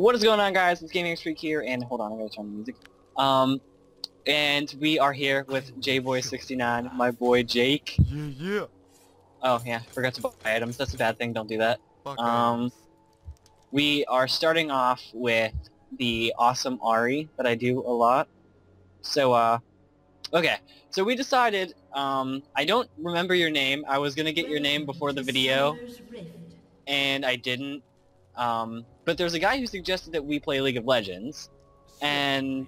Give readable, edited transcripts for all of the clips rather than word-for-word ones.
What is going on, guys? It's Gaming Streak here, and hold on, I gotta turn the music. And we are here with JBoy69, my boy Jake. Yeah. Oh yeah, forgot to buy items. That's a bad thing. Don't do that. Fuck items. We are starting off with the awesome Ari that I do a lot. So okay. So we decided. I don't remember your name. I was gonna get your name before the video, and I didn't. But there's a guy who suggested that we play League of Legends, and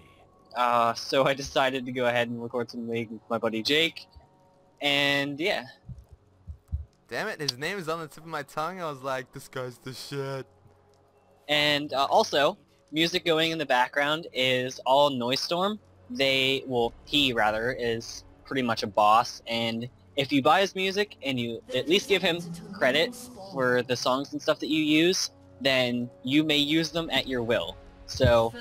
so I decided to go ahead and record some League with my buddy Jake, and yeah. Damn it, his name is on the tip of my tongue. I was like, this guy's the shit. And also, music going in the background is all Noise Storm. He rather, is pretty much a boss, and if you buy his music and you at least give him credit for the songs and stuff that you use, then you may use them at your will. So...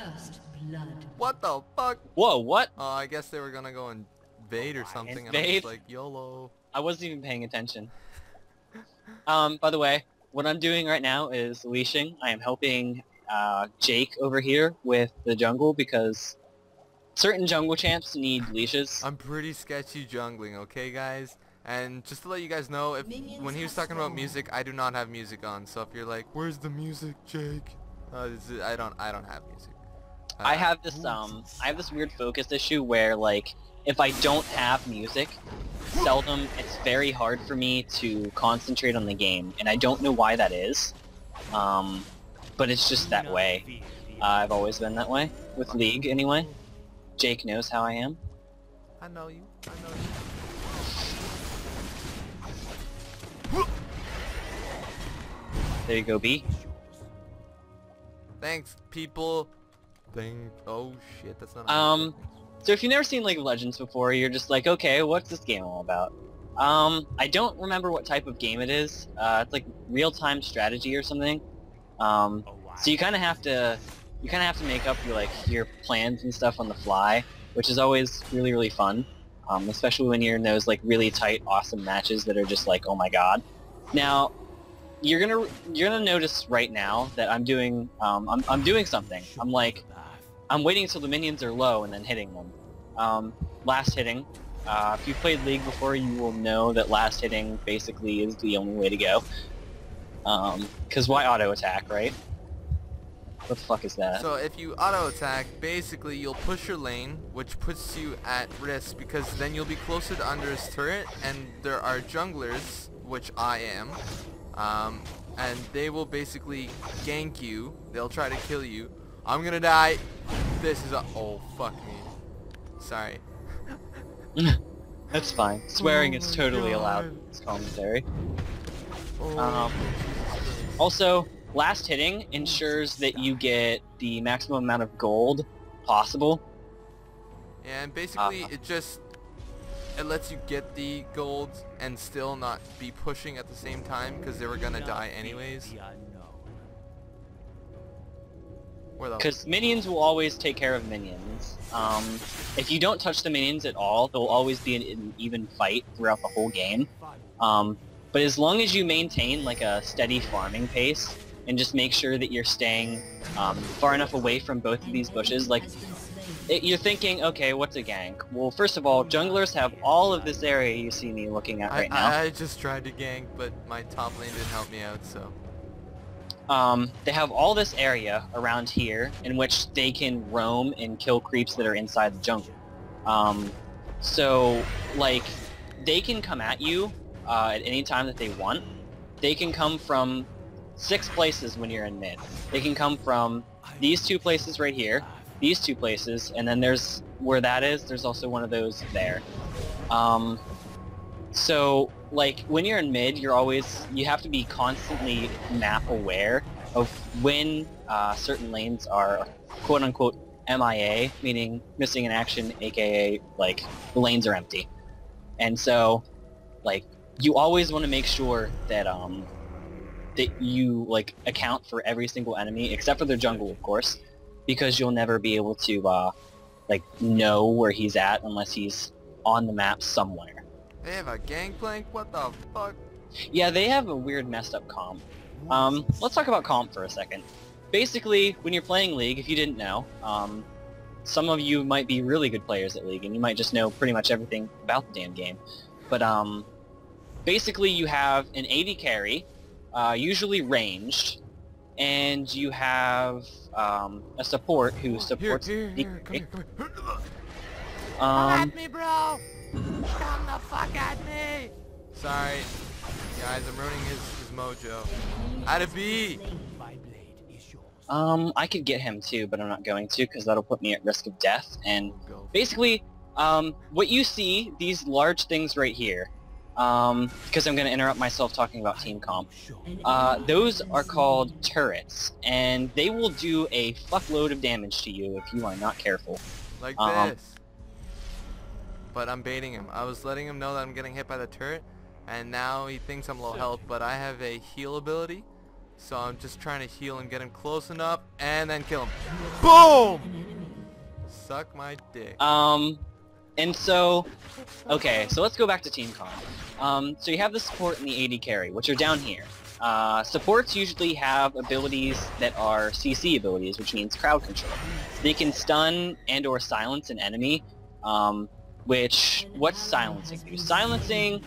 What the fuck? Whoa, what? Oh, I guess they were gonna go invade or something, and I Invade? was like, YOLO. I wasn't even paying attention. By the way, what I'm doing right now is leashing. I am helping Jake over here with the jungle because certain jungle champs need leashes. I'm pretty sketchy jungling, okay guys? And just to let you guys know, when he was talking about music, I do not have music on. So if you're like, where's the music, Jake? I don't have music. I have this weird focus issue where, like, if I don't have music, seldom it's very hard for me to concentrate on the game, and I don't know why that is. But it's just that way. I've always been that way with League, anyway. Jake knows how I am. I know you. There you go, B. Thanks, people. Oh shit, that's not. So if you've never seen League of Legends before, you're just like, okay, what's this game all about? I don't remember what type of game it is. It's like real-time strategy or something. So you kind of have to make up your plans and stuff on the fly, which is always really, really fun. Especially when you're in those like really tight, awesome matches that are just like, oh my god. Now, you're gonna notice right now that I'm doing something. I'm waiting until the minions are low and then hitting them. Last hitting. If you've played League before, you will know that last hitting basically is the only way to go. Cause why auto attack, right? What the fuck is that? So if you auto attack, basically you'll push your lane, which puts you at risk because then you'll be closer to under his turret, and there are junglers, which I am, and they will basically gank you. They'll try to kill you. I'm gonna die. This is oh fuck me. Sorry. That's fine. Swearing is totally allowed in this commentary. Also, last hitting ensures that you get the maximum amount of gold possible. Yeah, and basically it lets you get the gold and still not be pushing at the same time because they were gonna die anyways. Because minions will always take care of minions. If you don't touch the minions at all, there'll always be an even fight throughout the whole game. But as long as you maintain like a steady farming pace, and just make sure that you're staying far enough away from both of these bushes, like, you're thinking, okay, what's a gank? Well, first of all, junglers have all of this area you see me looking at right now. I just tried to gank, but my top lane didn't help me out, so... They have all this area around here in which they can roam and kill creeps that are inside the jungle. So, like, they can come at you at any time that they want. They can come from 6 places when you're in mid. They can come from these 2 places right here, these 2 places, and then there's where that is, there's also one of those there. So, like, when you're in mid, you have to be constantly map aware of when certain lanes are quote-unquote MIA, meaning missing in action, aka, like, the lanes are empty. And so, like, you always want to make sure that, that you, like, account for every single enemy, except for their jungle, of course, because you'll never be able to, like, know where he's at unless he's on the map somewhere. They have a gangplank? What the fuck? Yeah, they have a weird messed up comp. Let's talk about comp for a second. basically, when you're playing League, if you didn't know, some of you might be really good players at League, and you might just know pretty much everything about the damn game. But basically, you have an AD carry, usually ranged, and you have a support who supports Here, the come carry. here, come here. Come at me, bro! Come the fuck at me! Sorry, guys, I'm ruining his mojo. Out of B! I could get him too, but I'm not going to because that'll put me at risk of death. And Go. basically, what you see, these large things right here, because I'm going to interrupt myself talking about team comp, those are called turrets, and they will do a fuckload of damage to you if you are not careful. Like this. But I'm baiting him. I was letting him know that I'm getting hit by the turret, and now he thinks I'm low health, but I have a heal ability. So I'm just trying to heal and get him close enough, and then kill him. Boom! Suck my dick. And so, okay, so let's go back to team comp. So you have the support and the AD carry, which are down here. Supports usually have abilities that are CC abilities, which means crowd control. They can stun and or silence an enemy, what's silencing do? Silencing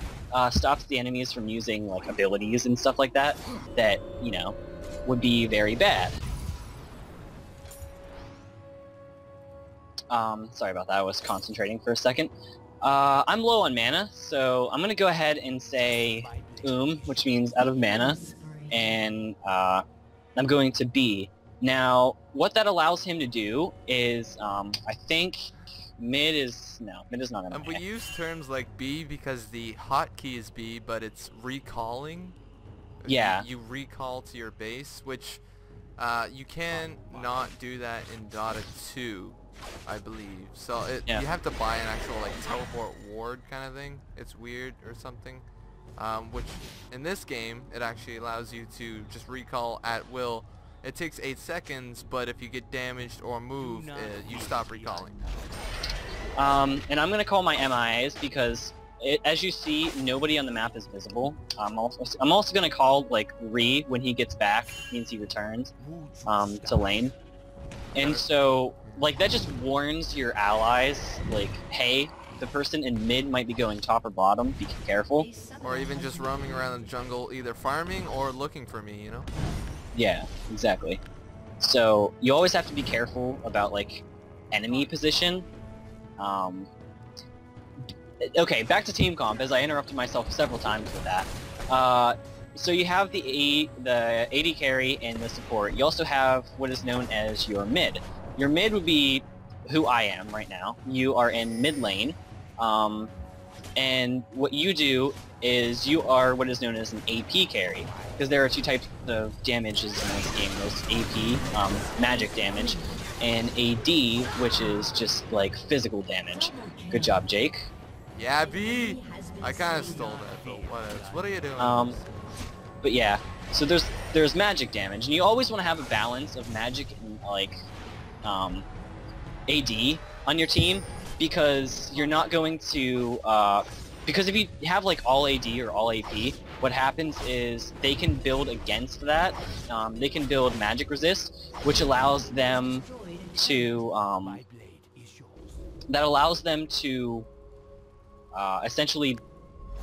stops the enemies from using like abilities and stuff like that, you know, would be very bad. Sorry about that, I was concentrating for a second. I'm low on mana, so I'm gonna go ahead and say which means out of mana, and I'm going to B. Now, what that allows him to do is, I think mid is not gonna We use terms like B because the hotkey is B, but it's recalling. Yeah. You recall to your base, which you can not do that in Dota 2, I believe. So you have to buy an actual like teleport ward kind of thing. It's weird or something. Which in this game it actually allows you to just recall at will. It takes 8 seconds, but if you get damaged or move, you stop recalling. And I'm gonna call my MIAs because as you see, nobody on the map is visible. I'm also gonna call like Re when he gets back, means he returns to lane. And so like that just warns your allies like, hey, the person in mid might be going top or bottom, be careful. Or even just roaming around the jungle, either farming or looking for me, you know? Yeah, exactly. So you always have to be careful about like enemy position. Okay, back to team comp, as I interrupted myself several times with that. So you have the AD carry and the support. You also have what is known as your mid. Your mid would be who I am right now. You are in mid lane, and what you do is you are what is known as an AP carry, because there are two types of damages in this game. There's AP, magic damage, and AD, which is just like physical damage. Good job, Jake. Yeah, B. I kind of stole that, but what are you doing? But yeah, so there's magic damage, and you always want to have a balance of magic and like AD on your team, because you're not going to because if you have like all AD or all AP, what happens is they can build against that. They can build magic resist, which allows them to essentially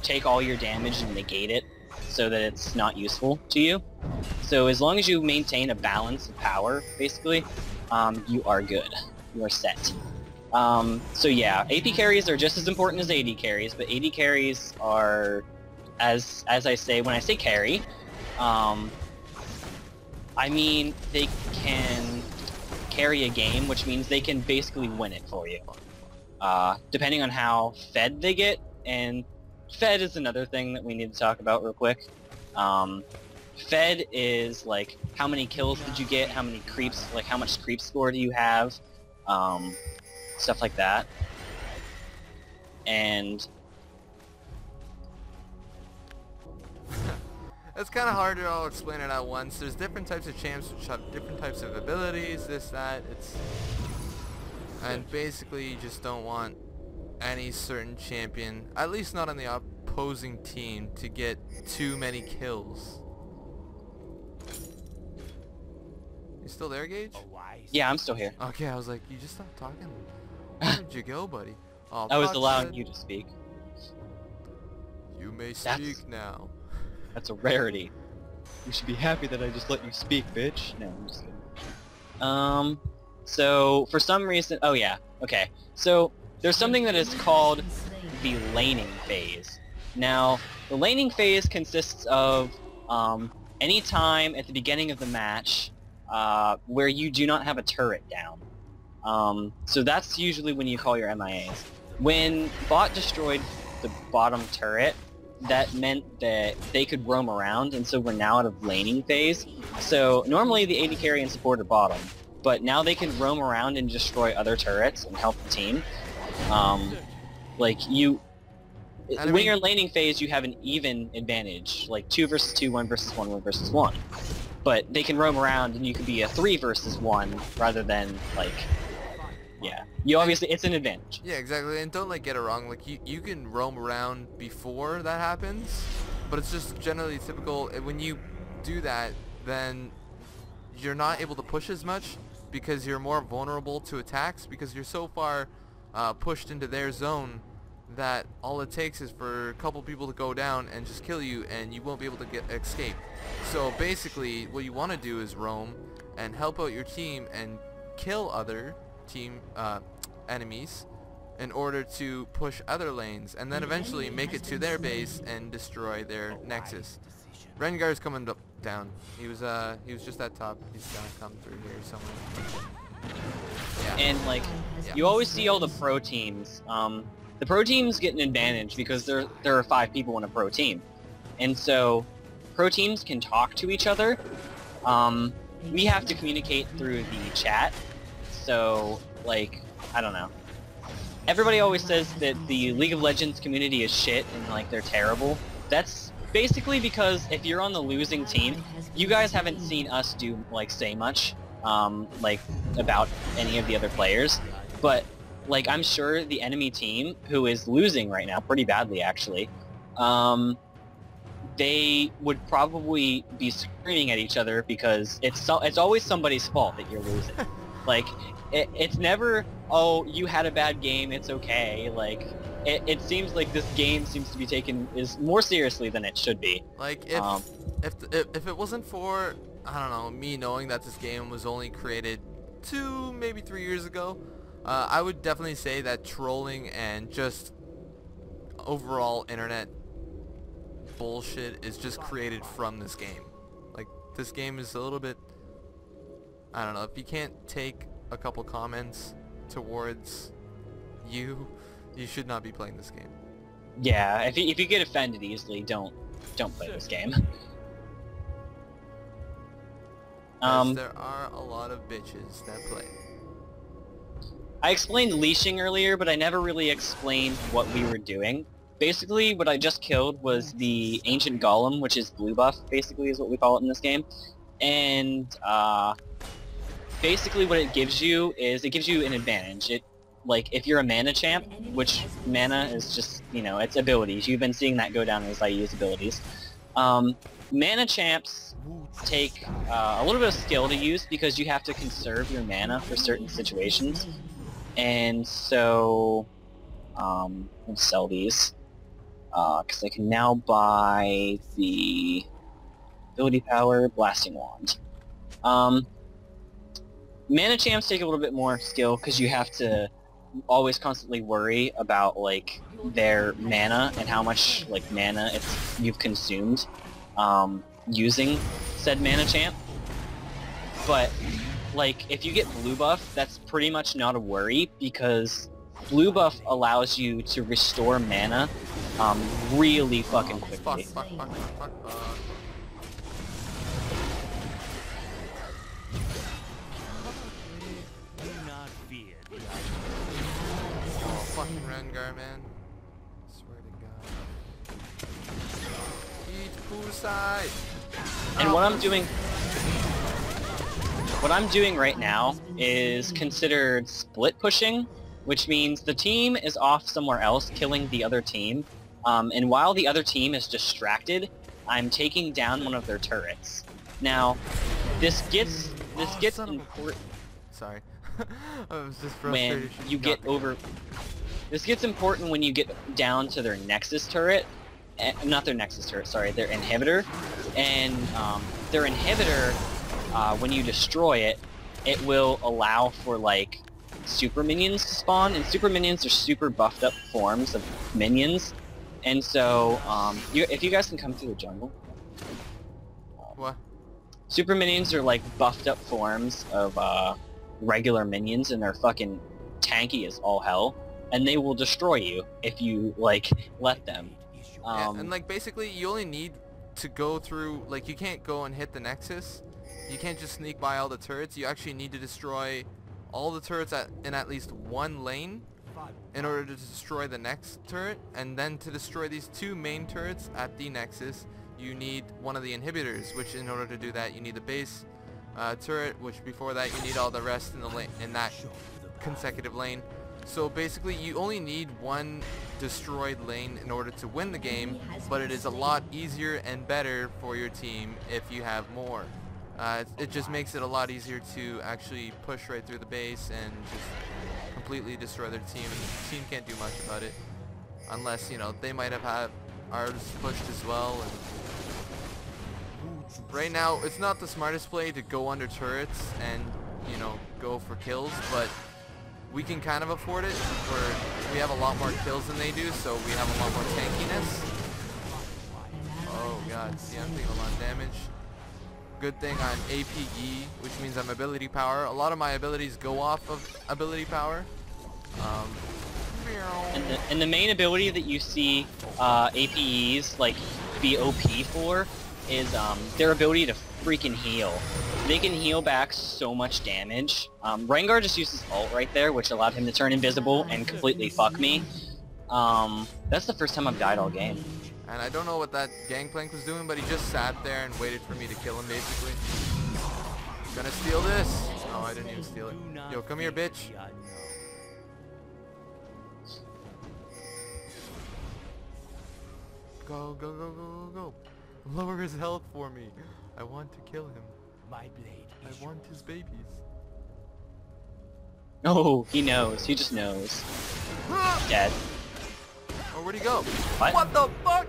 take all your damage and negate it so that it's not useful to you. So as long as you maintain a balance of power, basically, you are good. You are set. So yeah, AP carries are just as important as AD carries, but AD carries are, as I say, when I say carry, I mean they can carry a game, which means they can basically win it for you. Depending on how fed they get, and fed is another thing that we need to talk about real quick. Fed is like how many kills did you get, how many creeps, like how much creep score do you have, stuff like that. And It's kind of hard to all explain it at once. There's different types of champs which have different types of abilities, this, that, and basically you just don't want any certain champion, at least not on the opposing team, to get too many kills. You still there, Gage? Yeah, I'm still here. Okay, I was like, you just stopped talking. Where'd you go, buddy? Oh, I was fuck, allowing said, you to speak. You may speak now. That's a rarity. You should be happy that I just let you speak, bitch. No, I'm just kidding. So for some reason, oh yeah, okay. So there's something that is called the laning phase. Now, the laning phase consists of any time at the beginning of the match where you do not have a turret down. So that's usually when you call your MIAs. When bot destroyed the bottom turret, that meant that they could roam around, and so we're now out of laning phase. So normally the AD carry and support are bottom, but now they can roam around and destroy other turrets and help the team. When you're in laning phase, you have an even advantage, like 2 versus 2, 1 versus 1, 1 versus 1. But they can roam around, and you could be a 3 versus 1 rather than like, yeah. You obviously, it's an advantage. Yeah, exactly. And don't like get it wrong. Like you can roam around before that happens, but it's just generally typical. When you do that, then you're not able to push as much because you're more vulnerable to attacks because you're so far pushed into their zone that all it takes is for a couple people to go down and just kill you, and you won't be able to escape. So basically, what you want to do is roam and help out your team and kill other team enemies in order to push other lanes, and then eventually make it to their base and destroy their Nexus. Rengar's coming down. He was just at top. He's gonna come through here somewhere. Yeah. And like, you always see all the pro teams. The pro teams get an advantage because there are 5 people in a pro team, and so pro teams can talk to each other. We have to communicate through the chat. So, like, I don't know. Everybody always says that the League of Legends community is shit and, like, they're terrible. That's basically because if you're on the losing team, you guys haven't seen us say much, like, about any of the other players. But, like, I'm sure the enemy team, who is losing right now, pretty badly, actually, they would probably be screaming at each other because it's always somebody's fault that you're losing. Like, it's never, oh, you had a bad game, it's okay. Like, it seems like this game seems to be taken more seriously than it should be. Like, if it wasn't for, I don't know, me knowing that this game was only created 2, maybe 3 years ago, I would definitely say that trolling and just overall internet bullshit is just created from this game. Like, this game is a little bit, I don't know, if you can't take a couple comments towards you should not be playing this game. Yeah, if you get offended easily, don't play this game. There are a lot of bitches that play. I explained leashing earlier, but I never really explained what we were doing. Basically, what I just killed was the Ancient Golem, which is blue buff, basically is what we call it in this game. And, basically what it gives you is, it gives you an advantage. Like, if you're a mana champ, which mana is just, you know, it's abilities. You've been seeing that go down as I use abilities. Mana champs take a little bit of skill to use because you have to conserve your mana for certain situations. And so, let's sell these. Because I can now buy the ability power Blasting Wand. Mana champs take a little bit more skill because you have to always constantly worry about like their mana and how much like mana you've consumed using said mana champ. But like if you get blue buff, that's pretty much not a worry because blue buff allows you to restore mana really fucking quickly. Fuck. Fucking Rengar, man. Swear to God. Eat poolside. And what I'm doing right now is considered split pushing, which means the team is off somewhere else killing the other team, and while the other team is distracted, I'm taking down one of their turrets. Now, this gets this Oh, gets son of a- important Sorry. I was just when frustrated. you get over. This gets important when you get down to their Nexus turret. Not their Nexus turret, sorry, their inhibitor. And their inhibitor, when you destroy it, it will allow for, like, super minions to spawn. And super minions are super buffed up forms of minions. And so, if you guys can come through the jungle. What? Super minions are, like, buffed up forms of, regular minions, and they're fucking tanky as all hell. And they will destroy you if you, like, let them. Yeah, and like basically you only need to go through, like you can't go and hit the Nexus. You can't just sneak by all the turrets. You actually need to destroy all the turrets in at least one lane in order to destroy the next turret. And then to destroy these two main turrets at the Nexus, you need one of the inhibitors, which in order to do that you need the base turret, which before that you need all the rest in the lane, in that consecutive lane. So basically you only need one destroyed lane in order to win the game, but it is a lot easier and better for your team if you have more. It just makes it a lot easier to actually push right through the base and just completely destroy their team, and the team can't do much about it unless, you know, they might have had ours pushed as well. And right now it's not the smartest play to go under turrets and, you know, go for kills, but we can kind of afford it, where we have a lot more kills than they do, so we have a lot more tankiness. Oh god, see, I'm taking a lot of damage. Good thing I'm APE, which means I'm ability power. A lot of my abilities go off of ability power. And the main ability that you see APEs, like, be OP for is their ability to freaking heal. They can heal back so much damage. Rengar just used his ult right there, which allowed him to turn invisible and completely fuck me. That's the first time I've died all game. And I don't know what that Gangplank was doing, but he just sat there and waited for me to kill him, basically. Gonna steal this. Oh, I didn't even steal it. Yo, come here, bitch. Go, go, go, go, go, go. Lower his health for me. I want to kill him. My blade. I want his babies. Oh, he knows. He just knows. Dead. Oh, where'd he go? What? What the fuck?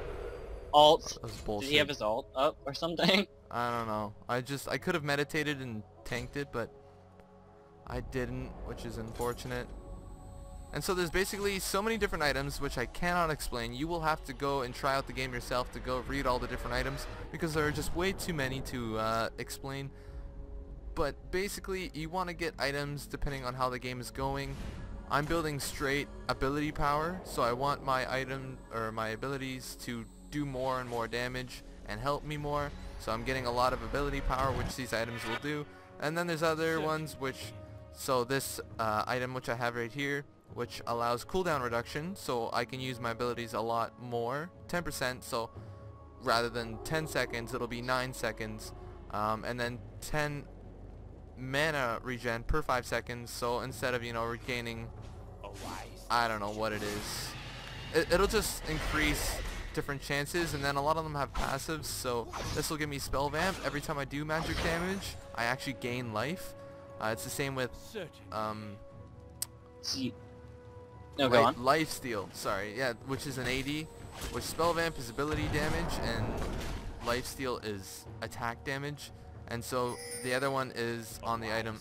Alt. That was Did bullshit. he have his ult up or something? I don't know. I could have meditated and tanked it, but I didn't, which is unfortunate. And so there's basically so many different items which I cannot explain. You will have to go and try out the game yourself to go read all the different items, because there are just way too many to explain. But basically you want to get items depending on how the game is going. I'm building straight ability power, so I want my item or my abilities to do more and more damage and help me more. So I'm getting a lot of ability power, which these items will do. And then there's other ones which, so this item which I have right here, which allows cooldown reduction, so I can use my abilities a lot more, 10%, so rather than 10 seconds it'll be 9 seconds, and then 10 mana regen per 5 seconds, so instead of, you know, regaining, I don't know what it is, it'll just increase different chances, and then a lot of them have passives, so this will give me spell vamp. Every time I do magic damage I actually gain life. It's the same with See. No, go on. Lifesteal, sorry, yeah, which is an AD, which spell vamp is ability damage and lifesteal is attack damage. And so the other one is on the item,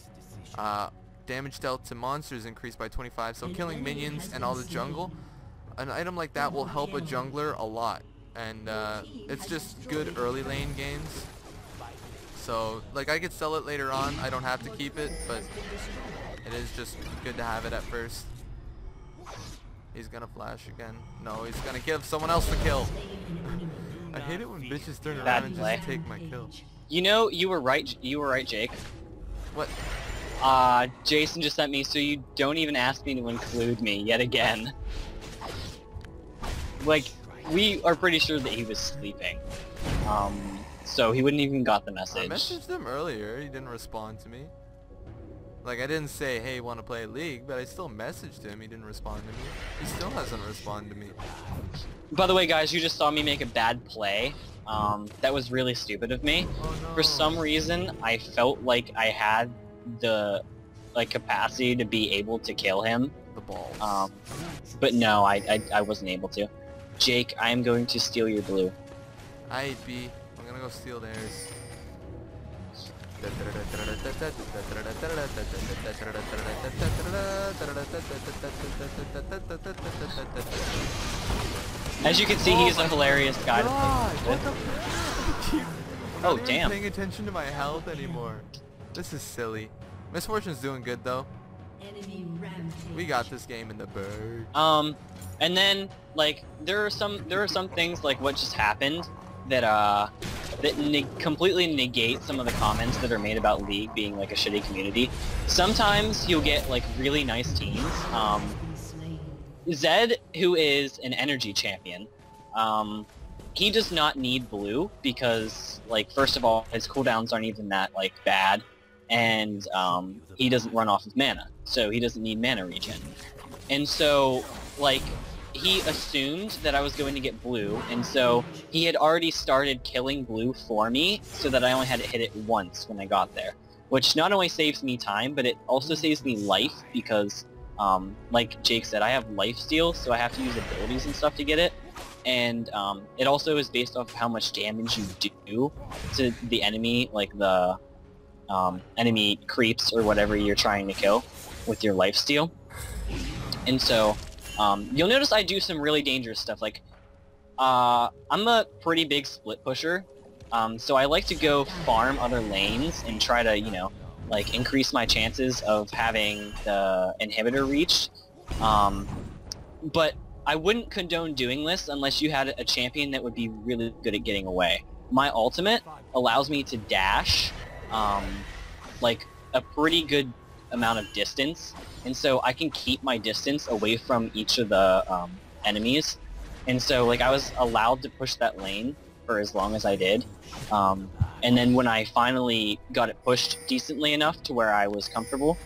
damage dealt to monsters increased by 25, so killing minions and all the jungle. An item like that will help a jungler a lot, and it's just good early lane games. So like I could sell it later on, I don't have to keep it, but it is just good to have it at first. He's gonna flash again. No, he's gonna give someone else the kill. I hate it when bitches turn around and just take my kill. You know, you were right, Jake. What? Jason just sent me, so you don't even ask me to include me yet again. Like, we are pretty sure that he was sleeping. So he wouldn't even got the message. I messaged him earlier, he didn't respond to me. Like, I didn't say, hey, want to play a league, but I still messaged him, he didn't respond to me. He still hasn't responded to me. By the way, guys, you just saw me make a bad play. That was really stupid of me. Oh no. For some reason, I felt like I had the capacity to be able to kill him. The balls. But no, I wasn't able to. Jake, I am going to steal your blue. Alright, B. I'm gonna go steal theirs. As you can see, he's a hilarious guy to play with. I'm not even paying attention to my health anymore. This is silly. Misfortune's doing good though. We got this game in the bag. And then like there are some things like what just happened that completely negate some of the comments that are made about League being like a shitty community. Sometimes you'll get like really nice teams. Zed, who is an energy champion, he does not need blue because, like, first of all, his cooldowns aren't even that, like, bad, and he doesn't run off of mana, so he doesn't need mana regen. And so, like, he assumed that I was going to get blue, and so he had already started killing blue for me so that I only had to hit it once when I got there, which not only saves me time, but it also saves me life because like Jake said, I have lifesteal, so I have to use abilities and stuff to get it. And it also is based off of how much damage you do to the enemy, like the enemy creeps or whatever you're trying to kill with your lifesteal. And so you'll notice I do some really dangerous stuff. Like I'm a pretty big split pusher, so I like to go farm other lanes and try to, you know, like increase my chances of having the inhibitor reached. But I wouldn't condone doing this unless you had a champion that would be really good at getting away. My ultimate allows me to dash like a pretty good amount of distance, and so I can keep my distance away from each of the enemies. And so like I was allowed to push that lane for as long as I did. And then when I finally got it pushed decently enough to where I was comfortable,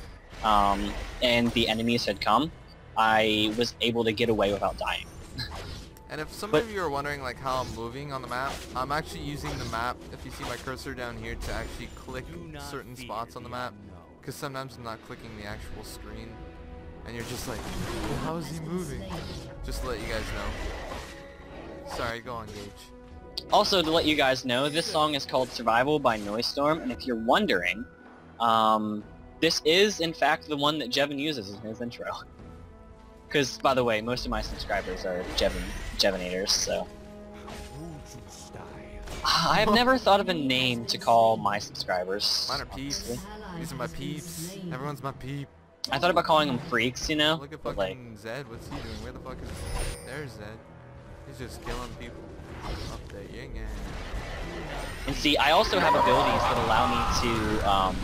and the enemies had come, I was able to get away without dying. And if some of you are wondering like how I'm moving on the map, I'm actually using the map, if you see my cursor down here, to actually click certain spots on the map. Because sometimes I'm not clicking the actual screen. And you're just like, well, how is he moving? Just to let you guys know. Sorry, go on, Gage. Also, to let you guys know, this song is called Survival by Noisestorm, and if you're wondering, this is, in fact, the one that Jevin uses in his intro. Because, by the way, most of my subscribers are Jevinators, so... I have never thought of a name to call my subscribers. Mine are peeps. Honestly. These are my peeps. Everyone's my peep. I thought about calling them freaks, you know? Look at but, fucking like, Zed. What's he doing? Where the fuck is... There's Zed. He's just killing people. Up there, yin yang. And see, I also have abilities that allow me to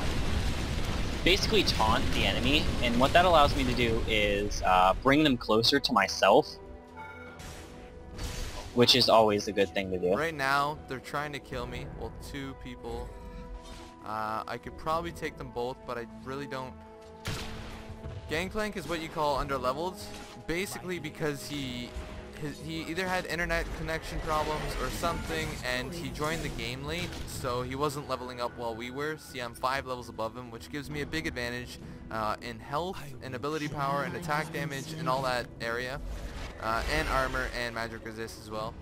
basically taunt the enemy, and what that allows me to do is bring them closer to myself, which is always a good thing to do. Right now, they're trying to kill me. Well, two people. I could probably take them both, but I really don't. Gangplank is what you call underleveled, basically because he either had internet connection problems or something, and he joined the game late, so he wasn't leveling up while we were. See, I'm 5 levels above him, which gives me a big advantage in health, and ability power, and attack damage, and all that area, and armor, and magic resist as well.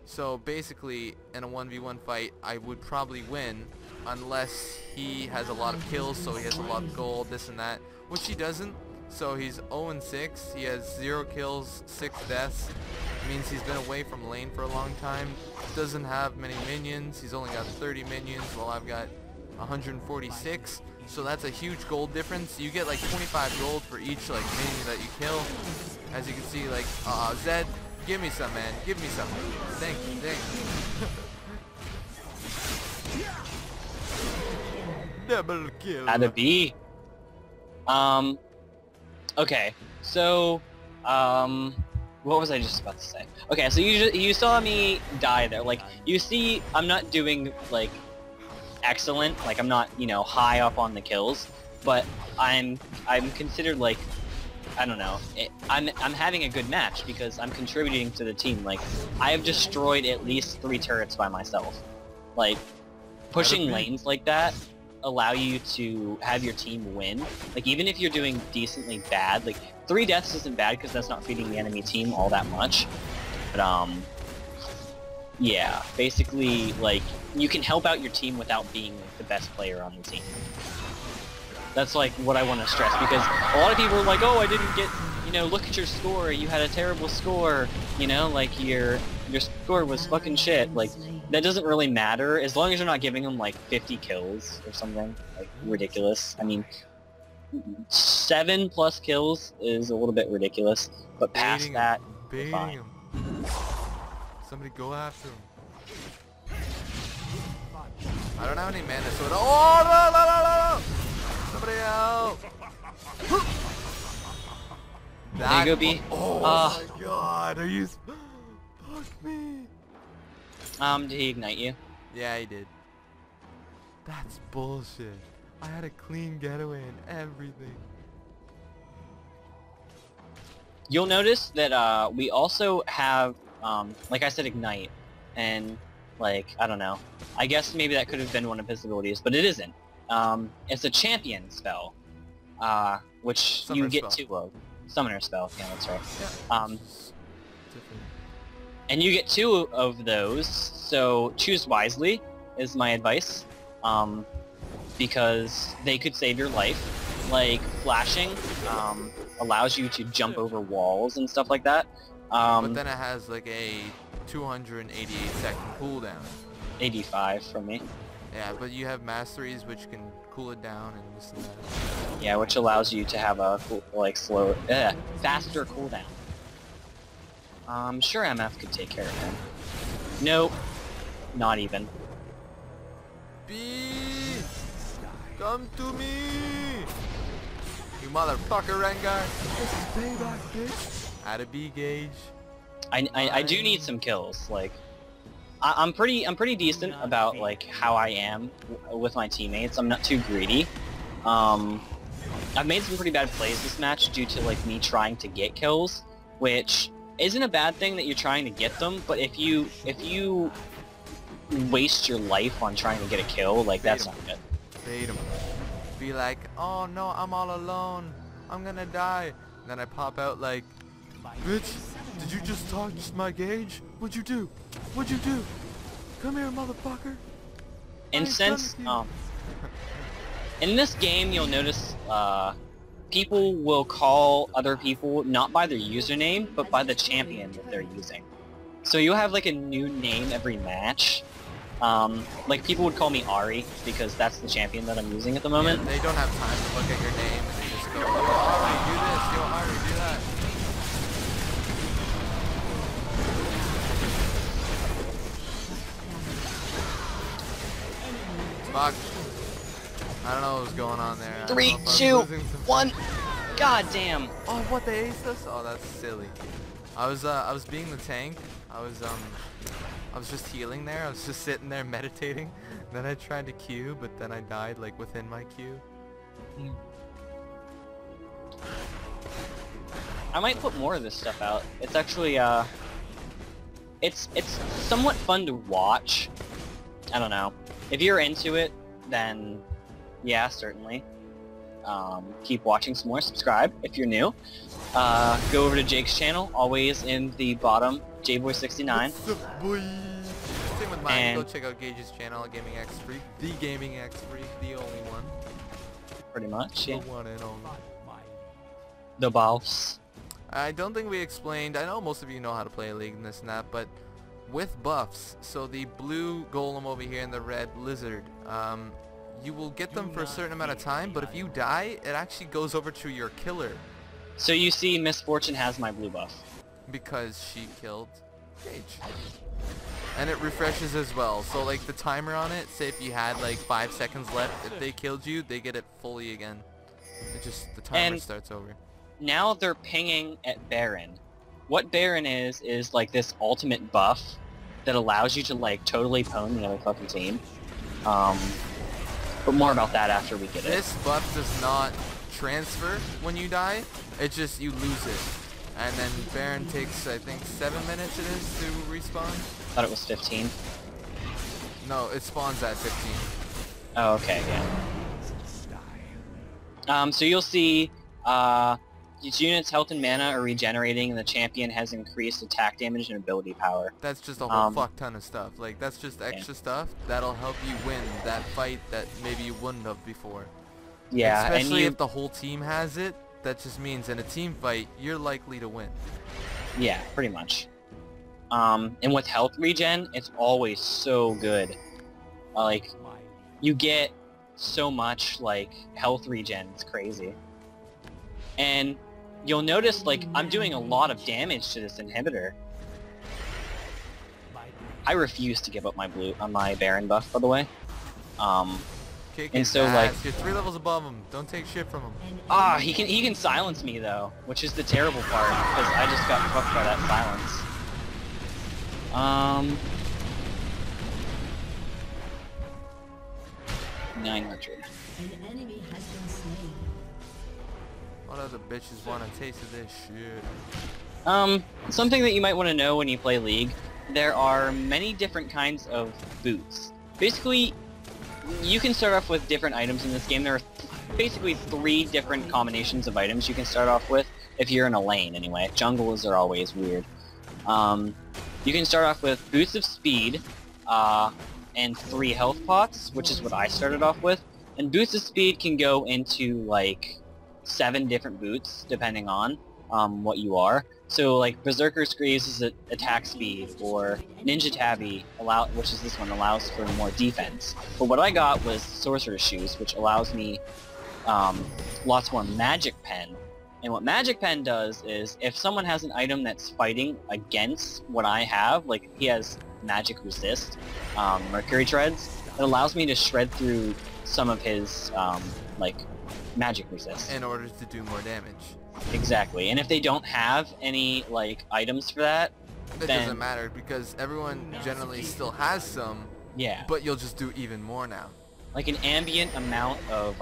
So basically, in a 1v1 fight, I would probably win, unless he has a lot of kills, so he has a lot of gold, this and that, which he doesn't. So he's 0-6, he has 0 kills, 6 deaths. It means he's been away from lane for a long time, doesn't have many minions, he's only got 30 minions while I've got 146. So that's a huge gold difference. You get like 25 gold for each like minion that you kill. As you can see, like, Zed, give me some, man, give me some. Thank you, thank you. Double kill. Had to be. Okay, so, what was I just about to say? Okay, so you saw me die there. Like, you see, I'm not doing, like, excellent. Like, I'm not, you know, high up on the kills, but I'm considered, like, I don't know. I'm having a good match because I'm contributing to the team. Like, I have destroyed at least 3 turrets by myself. Like, pushing lanes like that allow you to have your team win. Like, even if you're doing decently bad, like 3 deaths isn't bad because that's not feeding the enemy team all that much. But yeah, basically, like, you can help out your team without being like, the best player on the team. That's like what I want to stress, because a lot of people are like, oh, I didn't get, you know, look at your score, you had a terrible score, you know, like your score was fucking shit. Like, that doesn't really matter as long as you're not giving them like 50 kills or something like ridiculous. I mean, 7+ kills is a little bit ridiculous, but past that, you're fine. Somebody go after him. I don't have any mana, so oh no! Somebody help! There you go, B. Oh my god, are you... Fuck me. Did he ignite you? Yeah, he did. That's bullshit. I had a clean getaway and everything. You'll notice that we also have, like I said, ignite, and like, I don't know. I guess maybe that could have been one of his abilities, but it isn't. It's a champion spell, which Summoner you get spell. 2 of. Summoner spell, yeah, that's right. Yeah. And you get 2 of those, so choose wisely, is my advice, because they could save your life. Like, flashing allows you to jump over walls and stuff like that. But then it has like a 288-second cooldown. 85 from me. Yeah, but you have masteries which can cool it down and this and that. Yeah, which allows you to have a like faster cooldown. I'm sure MF could take care of him. Nope, not even. B, come to me, you motherfucker, Rengar. This is payback, bitch. Add a B gauge. I do need some kills. Like, I'm pretty decent about like how I am with my teammates. I'm not too greedy. I've made some pretty bad plays this match due to like me trying to get kills, which isn't a bad thing that you're trying to get them. But if you waste your life on trying to get a kill, like that's not good. Bait him. Be like, oh no, I'm all alone. I'm gonna die. And then I pop out like, bitch, did you just touch my gauge? What'd you do? What'd you do? Come here, motherfucker. And since in this game, you'll notice people will call other people not by their username, but by the champion that they're using. So you'll have like a new name every match. Like people would call me Ari because that's the champion that I'm using at the moment. Yeah, they don't have time to look at your name and they just go, yo Ari, do this, yo Ari, do that. Fuck. I don't know what was going on there. 3, 2, 1. God damn. Oh, what, they aced us? Oh, that's silly. I was being the tank. I was just healing there. I was just sitting there meditating. Then I tried to Q, but then I died like within my Q. I might put more of this stuff out. It's actually it's somewhat fun to watch. I don't know. If you're into it, then yeah, certainly. Keep watching some more. Subscribe if you're new. Go over to Jake's channel, always in the bottom, JBoy69. What's up, boy? Same with mine. Go check out Gage's channel, Gaming X Freak, the Gaming X Freak, the only one. Pretty much, yeah. The one and only. The boss. I don't think we explained. I know most of you know how to play a league and this and that, but with buffs, so the blue golem over here and the red lizard, you will get them for a certain amount of time, but if you die, it actually goes over to your killer. So you see Miss Fortune has my blue buff. Because she killed Gage. And it refreshes as well. So like the timer on it, say if you had like 5 seconds left, if they killed you, they get it fully again. It just, the timer starts over. Now they're pinging at Baron. What Baron is like this ultimate buff that allows you to like totally pwn the other fucking team. But more about that after we get it. This buff does not transfer when you die. It's just you lose it. And then Baron takes, I think, 7 minutes it is to respawn. Thought it was 15. No, it spawns at 15. Oh, okay, yeah. So you'll see, each unit's health and mana are regenerating, and the champion has increased attack damage and ability power. That's just a whole fuck ton of stuff. Like, that's just extra stuff that'll help you win that fight that maybe you wouldn't have before. Yeah, especially and if the whole team has it. That just means in a team fight, you're likely to win. Yeah, pretty much. And with health regen, it's always so good. Like, you get so much, like, health regen. It's crazy. And you'll notice, like, I'm doing a lot of damage to this inhibitor. I refuse to give up my my Baron buff, by the way. And so, like, you're 3 levels above him. Don't take shit from him. he can silence me though, which is the terrible part, because I just got fucked by that silence. 900. An enemy has been slain. What other bitches want a taste of this shit? Something that you might want to know when you play League, there are many different kinds of boots. Basically, you can start off with different items in this game. There are basically 3 different combinations of items you can start off with, if you're in a lane anyway. Jungles are always weird. You can start off with Boots of Speed, and 3 health pots, which is what I started off with. And Boots of Speed can go into, like, 7 different boots, depending on what you are. So, like, Berserker's Greaves is attack speed, or Ninja Tabby, which is this one, allows for more defense. But what I got was Sorcerer's Shoes, which allows me lots more Magic Pen. And what Magic Pen does is, if someone has an item that's fighting against what I have, like he has Magic Resist, Mercury Treads, it allows me to shred through some of his, like, Magic Resist. In order to do more damage. Exactly, and if they don't have any, like, items for that, it then doesn't matter, because everyone generally still has some, yeah, but you'll just do even more now. Like an ambient amount of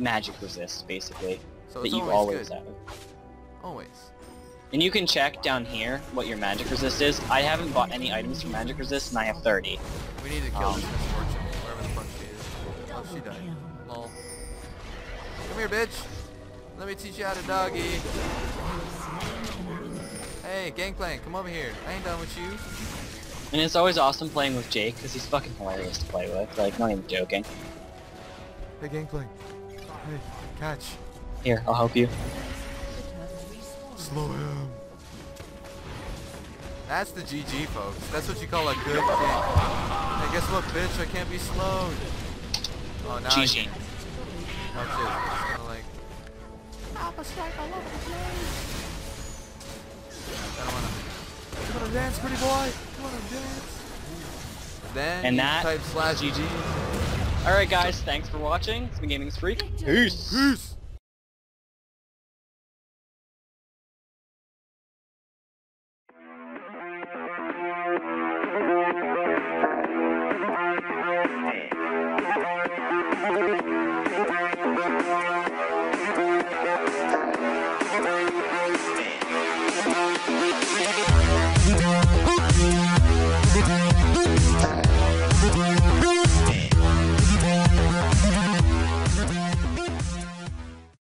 magic resist, basically, so that you always have. Always. And you can check down here what your magic resist is. I haven't bought any items for magic resist, and I have 30. We need to kill this misfortune, wherever the fuck she is. Oh, she died. Lol. Come here, bitch. Let me teach you how to doggy. Hey, Gangplank, come over here. I ain't done with you. And it's always awesome playing with Jake, because he's fucking hilarious to play with. Like, not even joking. Hey, Gangplank. Hey, catch. Here, I'll help you. Slow him. That's the GG, folks. That's what you call a good thing. Hey, guess what, bitch? I can't be slowed. Oh, now GG. I can. Watch it. It's kinda like... I don't wanna... You wanna dance, pretty boy? You wanna dance? Then and you that type /GG. Alright guys, thanks for watching. It's been Gaming Freak. Peace! Peace!